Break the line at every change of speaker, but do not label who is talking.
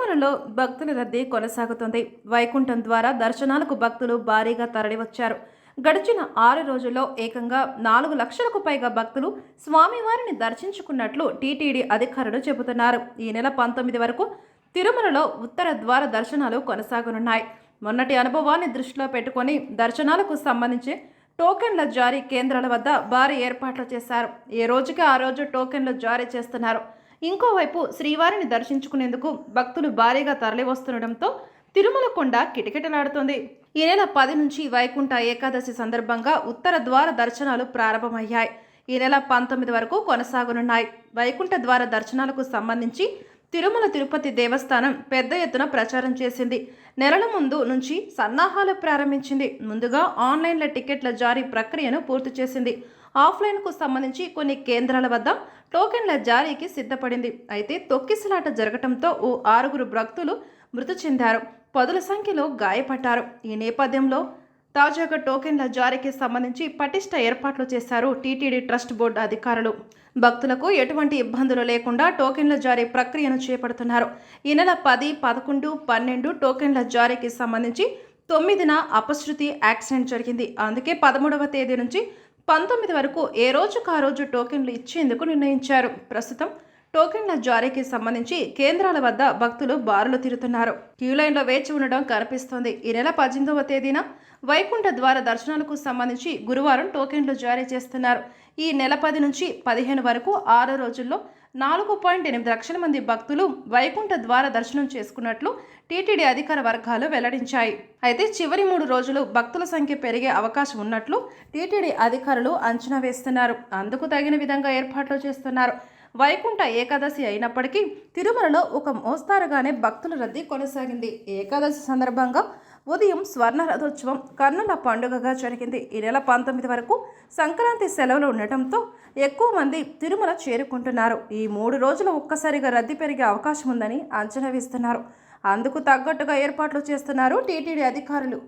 తిరుమలలో భక్తుల రద్దీ కొనసాగుతుంది. వైకుంఠం ద్వారా దర్శనాలకు భక్తులు భారీగా తరలివచ్చారు. గడిచిన 6 రోజుల్లో ఏకంగా 4 లక్షలకు పైగా భక్తులు స్వామివారిని దర్శించుకున్నట్లు టీటీడీ అధికారులు చెబుతున్నారు. ఈ నెల 19 వరకు తిరుమలలో ఉత్తర ద్వార దర్శనాలు కొనసాగనున్నాయి. మొన్నటి అనుభవాన్ని దృష్టిలో పెట్టుకొని దర్శనాలకు సంబంధించి టోకెన్ల జారీ కేంద్రాల వద్ద భారీ ఏర్పాట్లు చేశారు. ఏ రోజుకి ఆ రోజు టోకెన్లు జారీ చేస్తున్నారు. ఇంకోవైపు శ్రీవారిని దర్శించుకునేందుకు భక్తులు భారీగా తరలివస్తుండటంతో తిరుమల కొండ కిటకిటలాడుతోంది. ఈ నెల 10 నుంచి వైకుంఠ ఏకాదశి సందర్భంగా ఉత్తర ద్వార దర్శనాలు ప్రారంభమయ్యాయి. ఈ నెల 19 వరకు కొనసాగనున్నాయి. వైకుంఠ ద్వార దర్శనాలకు సంబంధించి తిరుమల తిరుపతి దేవస్థానం పెద్ద ఎత్తున ప్రచారం చేసింది. నెలల ముందు నుంచి సన్నాహాలు ప్రారంభించింది. ముందుగా ఆన్లైన్ల టికెట్ల జారీ ప్రక్రియను పూర్తి చేసింది. ఆఫ్లైన్కు సంబంధించి కొన్ని కేంద్రాల వద్ద టోకెన్ల జారీకి సిద్ధపడింది. అయితే తొక్కిసలాట జరగడంతో ఓ 6 భక్తులు మృతి చెందారు. పదుల సంఖ్యలో గాయపడ్డారు. ఈ నేపథ్యంలో తాజాగా టోకెన్ల జారీకి సంబంధించి పటిష్ట ఏర్పాట్లు చేశారు టీటీడీ ట్రస్ట్ బోర్డు అధికారులు. భక్తులకు ఎటువంటి ఇబ్బందులు లేకుండా టోకెన్ల జారీ ప్రక్రియను చేపడుతున్నారు. ఈ నెల 10, 11, 12 టోకెన్ల జారీకి సంబంధించి 9న అపశృతి యాక్సిడెంట్ జరిగింది. అందుకే 13వ తేదీ నుంచి 19 వరకు ఏ రోజుకు ఆ రోజు టోకెన్లు ఇచ్చేందుకు నిర్ణయించారు. ప్రస్తుతం టోకెన్ల జారీకి సంబంధించి కేంద్రాల వద్ద భక్తులు బారులు తీరుతున్నారు. క్యూలైన్లో వేచి ఉండడం కనిపిస్తోంది. ఈ నెల 18వ తేదీన వైకుంఠ ద్వార దర్శనాలకు సంబంధించి గురువారం టోకెన్లు జారీ చేస్తున్నారు. ఈ నెల 10 నుంచి 15 వరకు 6 రోజుల్లో 4.8 లక్షల మంది భక్తులు వైకుంఠ ద్వార దర్శనం చేసుకున్నట్లు టీటీడీ అధికార వర్గాలు వెల్లడించాయి. అయితే చివరి 3 రోజులు భక్తుల సంఖ్య పెరిగే అవకాశం ఉన్నట్లు టీటీడీ అధికారులు అంచనా వేస్తున్నారు. అందుకు తగిన విధంగా ఏర్పాట్లు చేస్తున్నారు. వైకుంఠ ఏకాదశి అయినప్పటికీ తిరుమలలో ఒక మోస్తారుగానే భక్తుల రద్దీ కొనసాగింది. ఏకాదశి సందర్భంగా ఉదయం స్వర్ణ రథోత్సవం కన్నుల పండుగగా జరిగింది. ఈ నెల 19 వరకు సంక్రాంతి సెలవులు ఉండటంతో ఎక్కువ మంది తిరుమల చేరుకుంటున్నారు. ఈ 3 రోజులు ఒక్కసారిగా రద్దీ పెరిగే అవకాశం ఉందని అంచనా వేస్తున్నారు. అందుకు తగ్గట్టుగా ఏర్పాట్లు చేస్తున్నారు టీటీడీ అధికారులు.